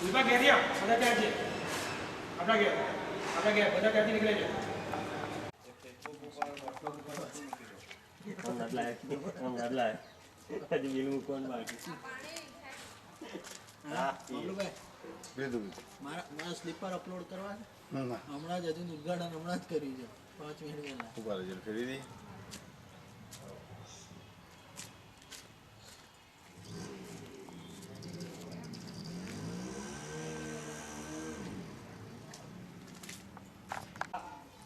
ઉભા ઘેર બધા ત્યાં છે આપણા ઘેર બધા ત્યાંથી નીકળે છે મારા સ્લીપર અપલોડ કરવા હમણાં જ હજુ ઉદઘાટન હમણાં જ કર્યું છે 5 મિનિટ પહેલા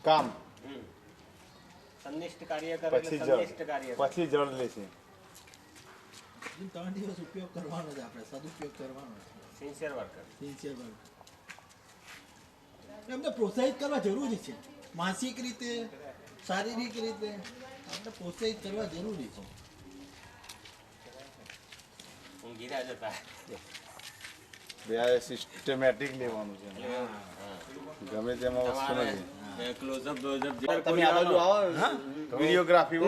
કામ સંનિષ્ઠ કાર્ય કરે એટલે સંનિષ્ઠ કાર્ય પછી જળ લે છે 3 દિવસ ઉપયોગ કરવાનો છે આપણે સદુપયોગ કરવાનો છે સિન્સિયર વર્કર એમને પ્રોત્સાહિત કરવા જરૂરી છે માનસિક રીતે શારીરિક રીતે આપણે પ્રોત્સાહિત કરવા જરૂરી છે ઊંઘી રહ્યા જતા બે સિસ્ટમેટિક લેવાનું છે ગમે તેમાં વસ્તુ નથી ક્લોઝઅપ તમે આ બાજુ આવો વિડિયોગ્રાફી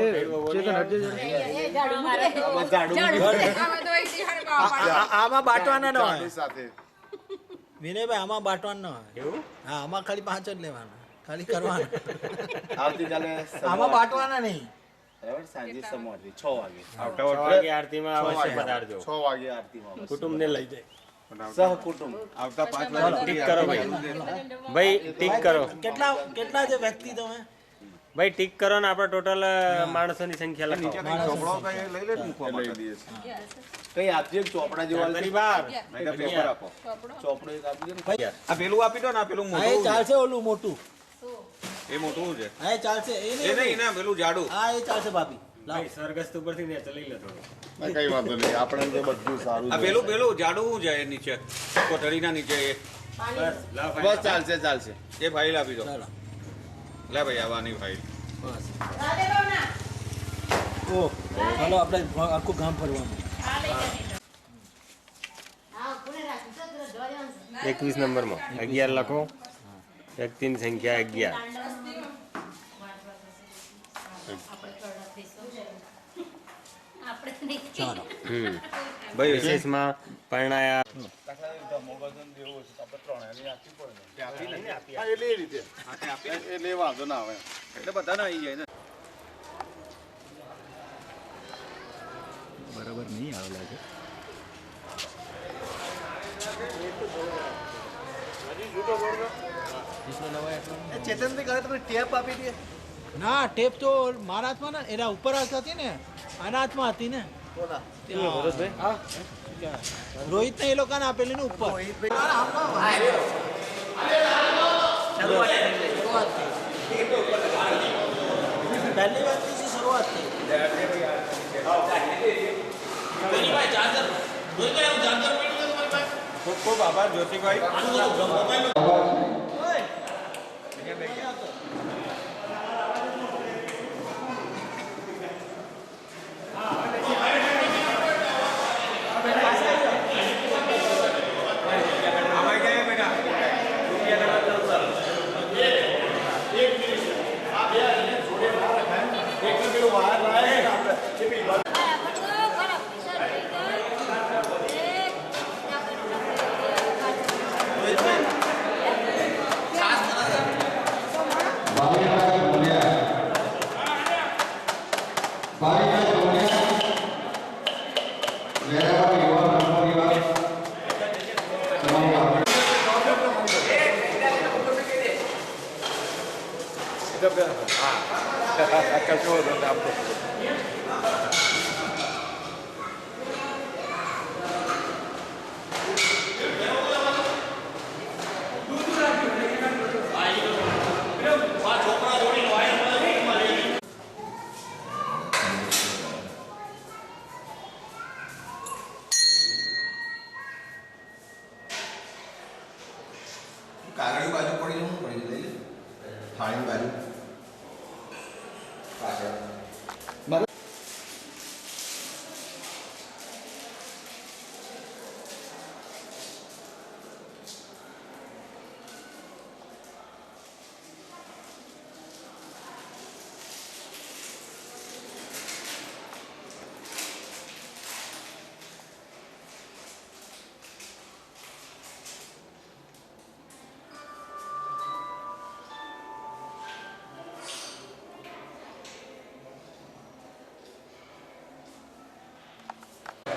આમાં બાટવાના ન હોય સાથે વિનયભાઈ આમાં બાટવાના ન હોય એવું હા આમાં ખાલી 5 જ લેવાના ખાલી કરવાના આવતીકાલે આમાં બાટવાના નહીં બરાબર સાંજે સમાધિ 6 વાગે આવતા વાગે આરતીમાં અવશ્ય પધારજો 6 વાગે આરતીમાં કુટુંબને લઈ જાય સહકુટુંબ આવતા 5 વાગે ટીક કરો ભાઈ ટીક કરો કેટલા જે વ્યક્તિ તમે ભાઈ ટીક કરો ને આપણે ટોટલ માણસોની સંખ્યા લખો ચોપડો કઈ લઈ લે મૂકવા લઈ દઈએ કઈ આપજે ચોપડા જેવા તારી બાર પેપર આપો ચોપડો એક આપી દે આ પેલું આપી દો ને પેલું હા એ મોટું ચાલશે ઓલું મોટું એ મોટું છે હા એ ચાલશે એ નહીં ને પેલું જાડું હા એ ચાલશે ભાભી ભાઈ સ્વર્ગસ્થ ઉપરથી ને ચલી લે થોડું કઈ વાંધો નહીં આપણે તો બધું સારું આ પેલું જાડું શું છે નીચે કોટડીના નીચે બસ લાવ બસ ચાલશે એ ફાઇલ આપી દો ચાલો લે ભાઈ આવવાની ફાઇલ બસ ઓ ચાલો આપણે આખું ગામ ફરવાનું 21 નંબરમાં 11 લખો વ્યક્તિની સંખ્યા 11 ચાલો ભાઈ વિશેષમાં પરણાયા એટલે વાંધો ના આવે એટલે બધાને આવી જાય ને બરાબર નહીં આવેલા છે ચેતનભાઈ કહે તમે ટેપ આપી દે ના ટેપ તો મારા હાથમાં ને એના ઉપર હાથ હતી ને આના હાથમાં હતી ને રોહિત ને એ લોકોને આપેલી ને ઉપર પહેલી વાત થી શરૂઆત થઈ ખૂબ ખૂબ આભાર જ્યોતિભાઈ કાગળની બાજુ પડી જવું પડી લઈ લે થાળીની બાજુ પાછળ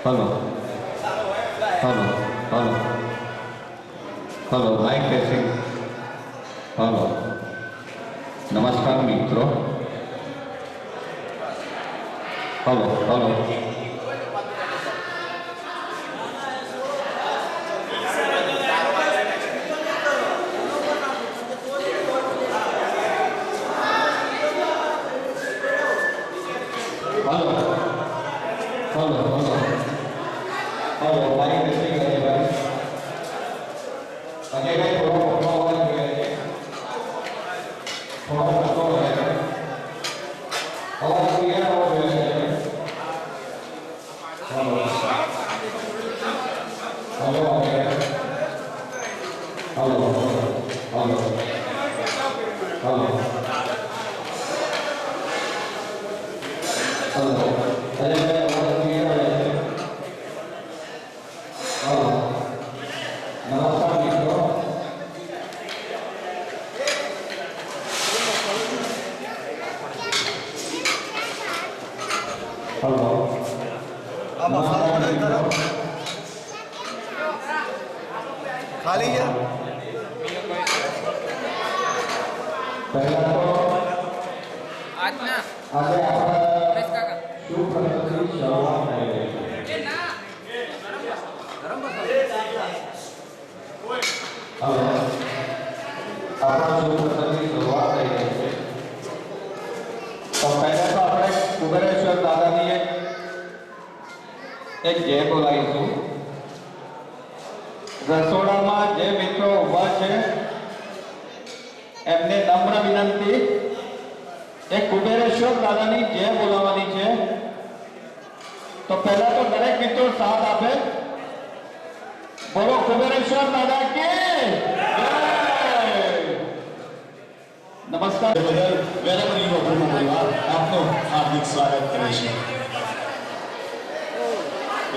hello hello hello hello mic testing hello नमस्कार मित्रों hello hello hello hello hello hello mic testing Ajay भाई थोड़ा पकड़ा हुआ है थोड़ा पकड़ा हुआ है आवाज क्लियर हो रही है hello hello hello hello hello hello Ajay भाई आवाज क्लियर हो रही है हेलो नमस्कार मित्रों हेलो नमस्कार मित्रों ખાલી છે पहला तो आज आपका शुभ प्रस्तुति शुरुआत થઈ રહી છે હવે આપણા શુભ પ્રસ્તુતિની શરૂઆત થઈ રહી છે તો પહેલા તો આપણે કુબેરેશ્વર દાદાની એક જય બોલાવીશું રસોડામાં જે મિત્રો ઊભા છે એમને નમ્ર વિનંતી એક કુબેરેશ્વર દાદાની જય બોલાવવાની છે તો પહેલા તો દરેક મિત્રો સાથ આપે બોલો કુબેરેશ્વર દાદા કે નમસ્કાર બદલ વેરાવળી નો પરિવાર આપનું હાર્દિક સ્વાગત કરે છે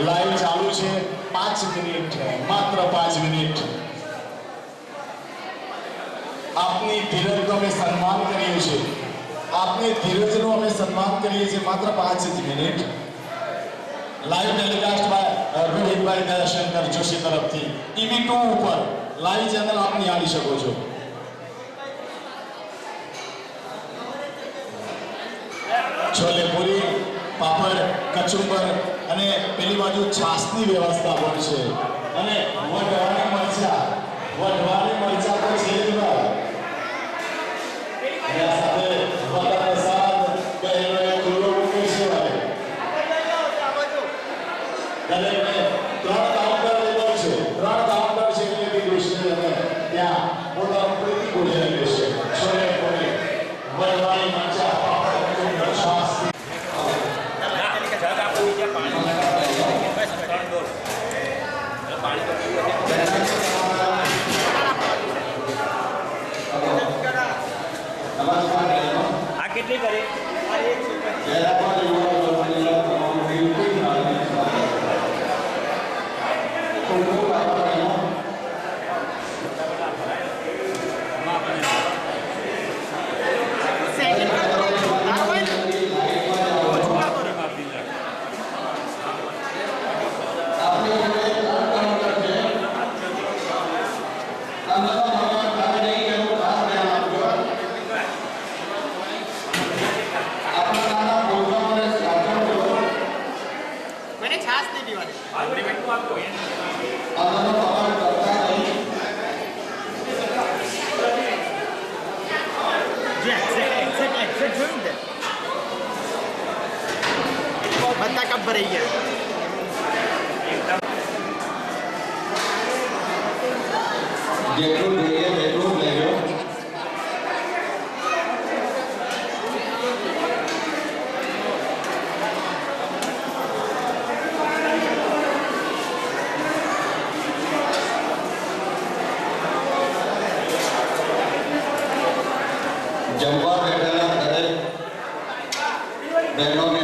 લાઈવ ચાલુ છે 5 મિનિટ માત્ર 5 મિનિટ આપની ધીરજનો અમે સન્માન કરીએ છીએ આપની ધીરજનો અમે સન્માન કરીએ છીએ માત્ર 5 જ મિનિટ લાઈવ ટેલિકાસ્ટ બાય રોહિતભાઈ દયાશંકર જોશી તરફથી TV2 ઉપર લાઈવ ચેનલ આપ નિહાળી શકો છો છોલે પૂરી પાપડ કચુંબર અને પેલી બાજુ છાસની વ્યવસ્થા પણ છે અને વઢવાણી મરચા તો છે જ ભાઈ એના સાથે વડા પ્રસાદ બહેનોએ ખુલ્લો મૂકે છે ભાઈ દરેકને 3 કાઉન્ટર લેવલ છે 3 કાઉન્ટર છે એટલે બી કૃષ્ણ અને ત્યાં પોતાનું પ્રીતિ ભોજન લેશે છોલે પૂરી વઢવાણી મરચા પાપડ કચુંબર છાસ આ કેટલી કરી मैंने छाछ नहीं पीवानी बता कब भरई है જેટલું જોઈએ તેટલું લેજો જમવા બેઠેલા દરેક બહેનોને